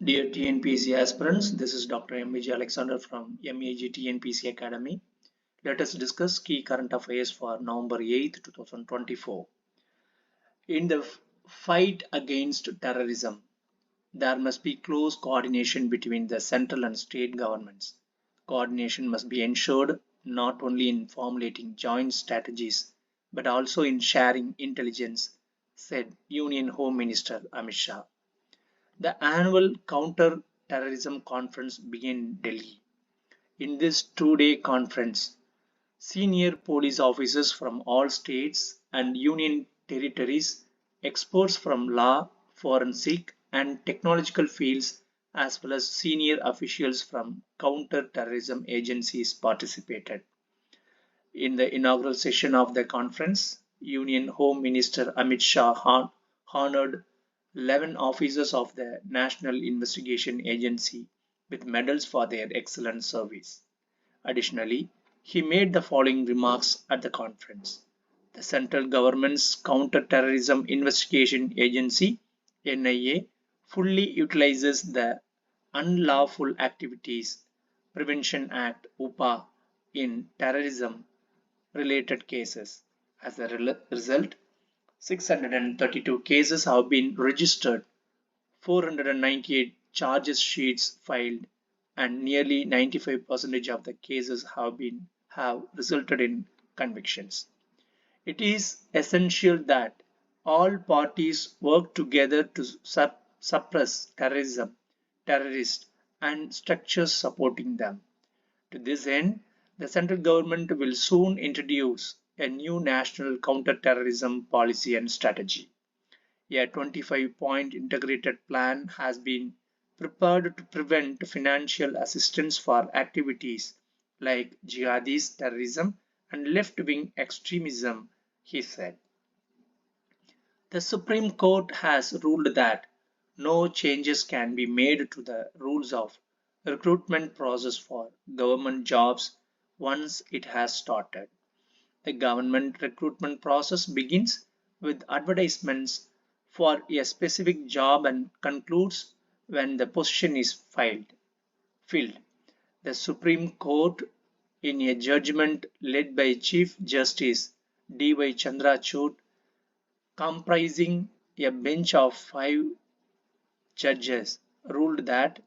Dear TNPSC aspirants, this is Dr. M.V.J. Alexander from MEG TNPSC Academy. Let us discuss key current affairs for November 8, 2024. In the fight against terrorism, there must be close coordination between the central and state governments. Coordination must be ensured not only in formulating joint strategies but also in sharing intelligence, said Union Home Minister Amit Shah. The annual Counter-Terrorism Conference began in Delhi. In this two-day conference, senior police officers from all states and union territories, experts from law, forensic, and technological fields, as well as senior officials from counter-terrorism agencies participated. In the inaugural session of the conference, Union Home Minister Amit Shah honored 11 officers of the National Investigation Agency with medals for their excellent service. Additionally, he made the following remarks at the conference. The central government's Counter-Terrorism Investigation Agency (NIA) fully utilizes the Unlawful Activities Prevention Act (UPA) in terrorism related cases. As a result, 632 cases have been registered, 498 charges sheets filed, and nearly 95% of the cases have resulted in convictions. It is essential that all parties work together to suppress terrorism, terrorists, and structures supporting them. To this end, the central government will soon introduce a new national counter-terrorism policy and strategy. A 25-point integrated plan has been prepared to prevent financial assistance for activities like jihadist terrorism and left-wing extremism, he said. The Supreme Court has ruled that no changes can be made to the rules of recruitment process for government jobs once it has started. The government recruitment process begins with advertisements for a specific job and concludes when the position is filled. The Supreme Court, in a judgment led by Chief Justice D.Y. Chandrachud, comprising a bench of 5 judges, ruled that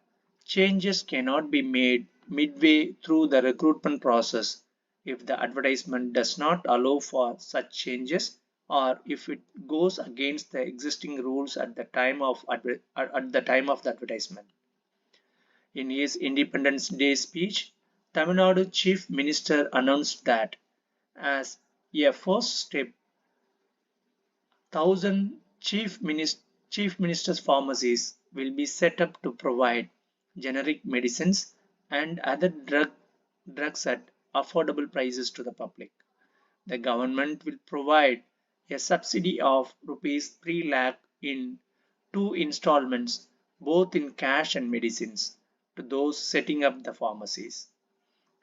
changes cannot be made midway through the recruitment process if the advertisement does not allow for such changes or if it goes against the existing rules at the time of the advertisement. In his Independence Day speech, Tamil Nadu Chief Minister announced that as a first step, 1,000 chief ministers' pharmacies will be set up to provide generic medicines and other drugs at affordable prices to the public. The government will provide a subsidy of rupees 3 lakh in 2 installments, both in cash and medicines, to those setting up the pharmacies.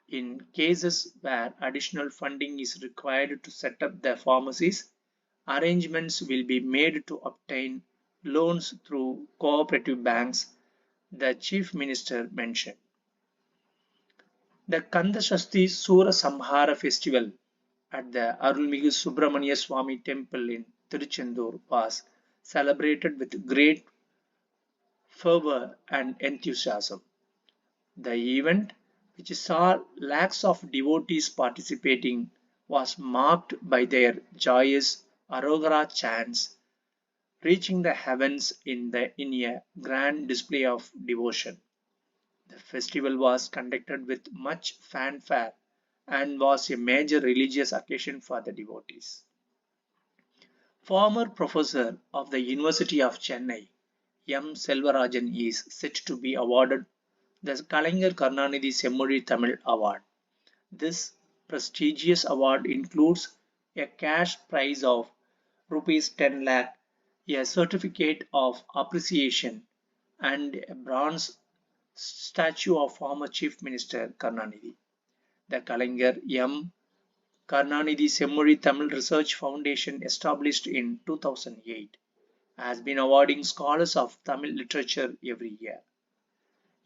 In cases where additional funding is required to set up the pharmacies, arrangements will be made to obtain loans through cooperative banks, the Chief Minister mentioned. The Kandashasti Sura Samhara festival at the Arulmigu Subramania Swami temple in Tiruchendur was celebrated with great fervor and enthusiasm. The event, which saw lakhs of devotees participating, was marked by their joyous Arogara chants reaching the heavens in a grand display of devotion. The festival was conducted with much fanfare and was a major religious occasion for the devotees. Former professor of the University of Chennai, M. Selvarajan, is set to be awarded the Kalaignar Karunanidhi Semmozhi Tamil Award. This prestigious award includes a cash prize of rupees 10 lakh, a certificate of appreciation, and a bronze statue of former Chief Minister Karunanidhi. The Kalaignar M. Karunanidhi Semmozhi Tamil Research Foundation, established in 2008, has been awarding scholars of Tamil literature every year.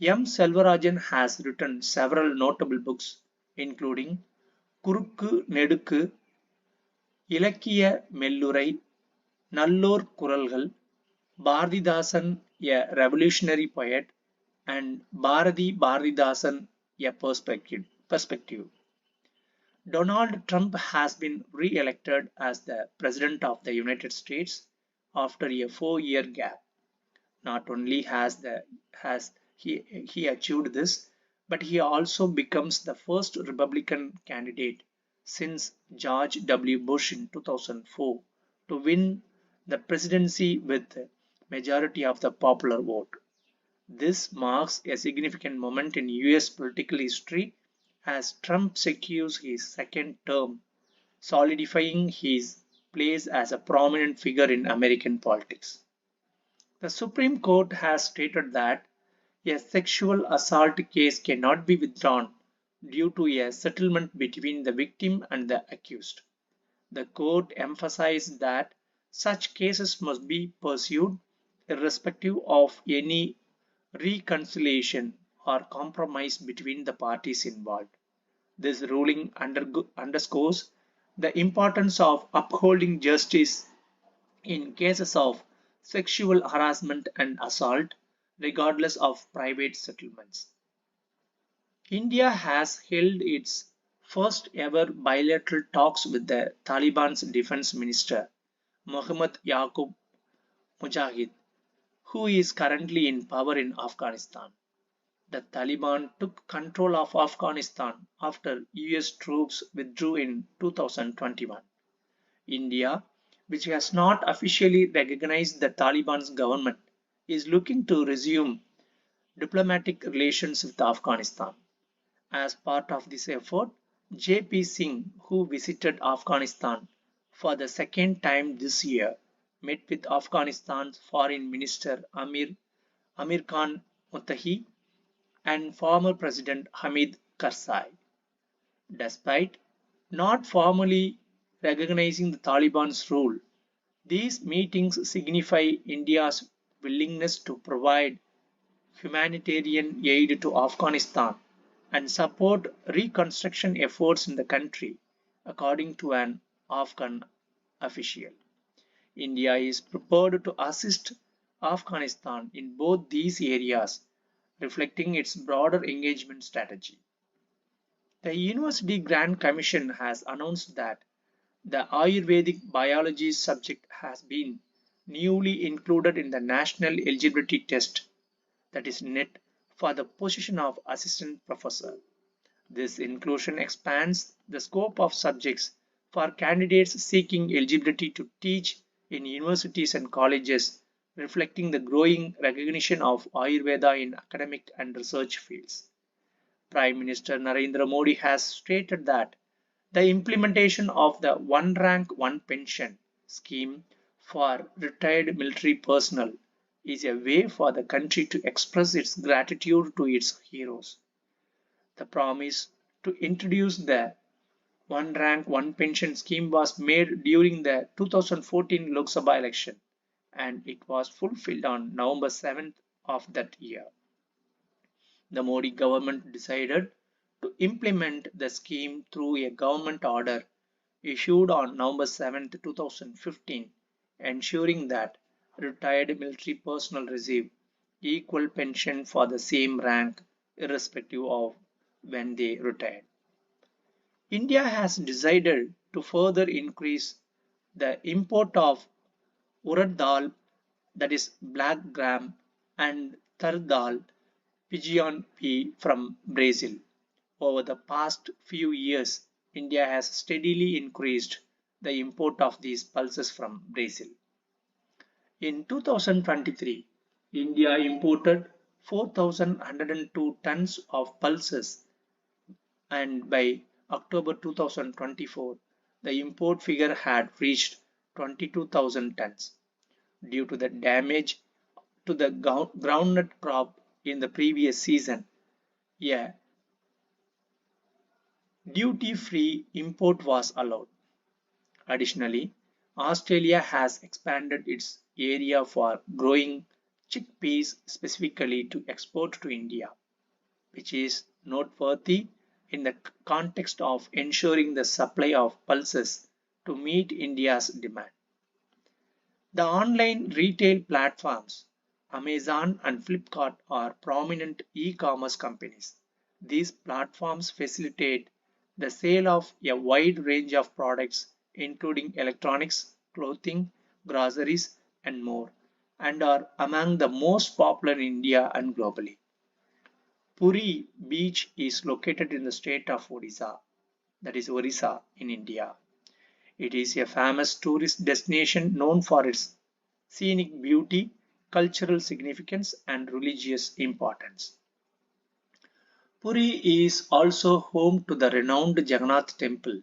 M. Selvarajan has written several notable books, including Kurukku Nedukku, இலக்கிய மெல்லுரை, நல்லோர் குரல்கள், Bharatidasan, a revolutionary poet, and Bharatidasan, a perspective. Donald Trump has been re-elected as the President of the United States after a 4-year gap. Not only has he achieved this, but he also becomes the first Republican candidate since George W. Bush in 2004 to win the presidency with a majority of the popular vote. This marks a significant moment in US political history as Trump secures his second term, solidifying his place as a prominent figure in American politics. The Supreme Court has stated that a sexual assault case cannot be withdrawn due to a settlement between the victim and the accused. The court emphasized that such cases must be pursued irrespective of any reconciliation or compromise between the parties involved. This ruling underscores the importance of upholding justice in cases of sexual harassment and assault, regardless of private settlements. India has held its first ever bilateral talks with the Taliban's defense minister, Mohammad Yaqub Mujahid, who is currently in power in Afghanistan. The Taliban took control of Afghanistan after US troops withdrew in 2021. India, which has not officially recognized the Taliban's government, is looking to resume diplomatic relations with Afghanistan. As part of this effort, JP Singh, who visited Afghanistan for the second time this year, met with Afghanistan's Foreign Minister Amir Khan Muttahi and former President Hamid Karzai. Despite not formally recognizing the Taliban's rule, these meetings signify India's willingness to provide humanitarian aid to Afghanistan and support reconstruction efforts in the country, according to an Afghan official. India is prepared to assist Afghanistan in both these areas, reflecting its broader engagement strategy. The University Grant Commission has announced that the Ayurvedic biology subject has been newly included in the National Eligibility Test, that is NET, for the position of assistant professor. This inclusion expands the scope of subjects for candidates seeking eligibility to teach in universities and colleges, reflecting the growing recognition of Ayurveda in academic and research fields. Prime Minister Narendra Modi has stated that the implementation of the One Rank One Pension scheme for retired military personnel is a way for the country to express its gratitude to its heroes. The promise to introduce the One Rank One Pension scheme was made during the 2014 Lok Sabha election, and it was fulfilled on November 7th of that year. The Modi government decided to implement the scheme through a government order issued on November 7, 2015, ensuring that retired military personnel receive equal pension for the same rank irrespective of when they retired. India has decided to further increase the import of urad dal, that is black gram, and tar dal, pigeon pea from Brazil. Over the past few years, India has steadily increased the import of these pulses from Brazil. In 2023, India imported 4,102 tons of pulses, and by October 2024, the import figure had reached 22,000 tons. Due to the damage to the groundnut crop in the previous season, a duty-free import was allowed. Additionally, Australia has expanded its area for growing chickpeas specifically to export to India, which is noteworthy in the context of ensuring the supply of pulses to meet India's demand. The online retail platforms, Amazon and Flipkart, are prominent e-commerce companies. These platforms facilitate the sale of a wide range of products, including electronics, clothing, groceries, and more, and are among the most popular in India and globally. Puri beach is located in the state of Odisha, that is Orissa in India. It is a famous tourist destination known for its scenic beauty, cultural significance, and religious importance. Puri is also home to the renowned Jagannath temple,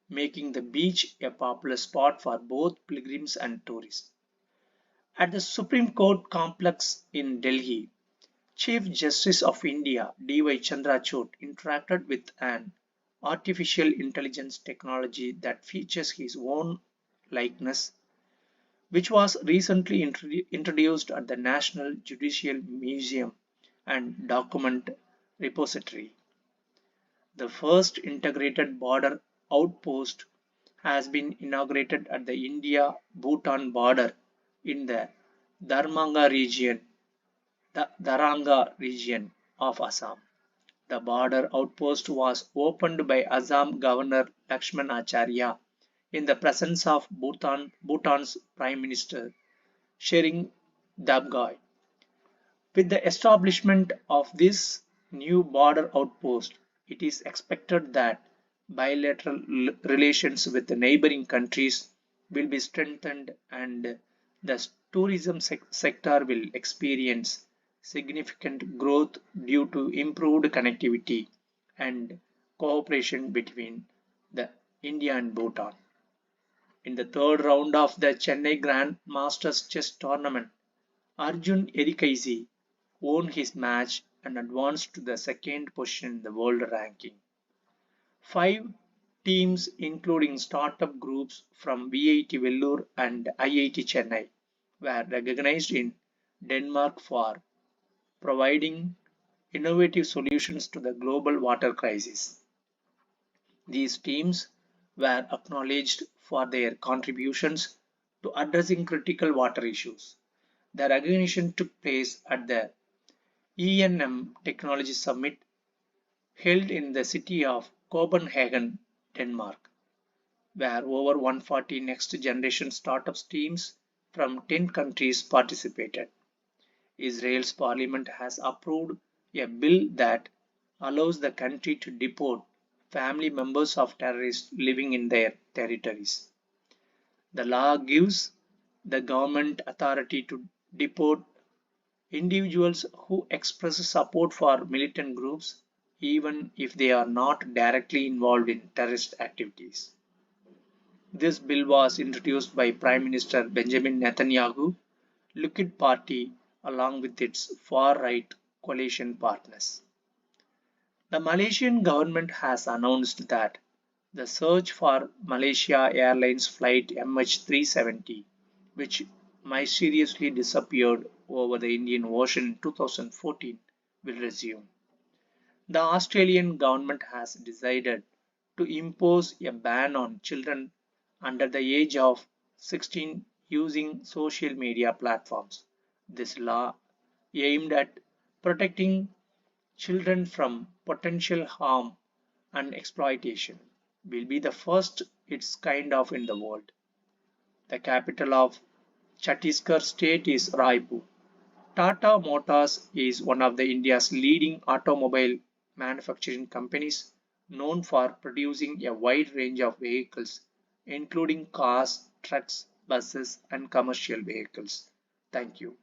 making the beach a popular spot for both pilgrims and tourists. At the Supreme Court complex in Delhi, Chief Justice of India D.Y. Chandrachud interacted with an artificial intelligence technology that features his own likeness, which was recently introduced at the National Judicial Museum and Document Repository. The first integrated border outpost has been inaugurated at the India-Bhutan border in the Daranga region of Assam. The border outpost was opened by Assam Governor Lakshman Acharya in the presence of Bhutan's Prime Minister Shering Dabgay. With the establishment of this new border outpost, it is expected that bilateral relations with the neighboring countries will be strengthened and the tourism sector will experience significant growth due to improved connectivity and cooperation between the India and Bhutan. In the third round of the Chennai Grand Masters Chess Tournament, Arjun Erikaisi won his match and advanced to the second position in the world ranking. Five teams, including startup groups from VIT Vellore and IIT Chennai, were recognized in Denmark for providing innovative solutions to the global water crisis. These teams were acknowledged for their contributions to addressing critical water issues. The recognition took place at the ENM Technology Summit held in the city of Copenhagen, Denmark, where over 140 next generation startups teams from 10 countries participated. Israel's parliament has approved a bill that allows the country to deport family members of terrorists living in their territories. The law gives the government authority to deport individuals who express support for militant groups even if they are not directly involved in terrorist activities. This bill was introduced by Prime Minister Benjamin Netanyahu, Likud Party, along with its far-right coalition partners. The Malaysian government has announced that the search for Malaysia Airlines flight MH370, which mysteriously disappeared over the Indian Ocean in 2014, will resume. The Australian government has decided to impose a ban on children under the age of 16 using social media platforms. This law, aimed at protecting children from potential harm and exploitation, will be the first its kind of in the world. The capital of Chhattisgarh state is Raipur. Tata Motors is one of the India's leading automobile manufacturing companies, known for producing a wide range of vehicles, including cars, trucks, buses, and commercial vehicles. Thank you.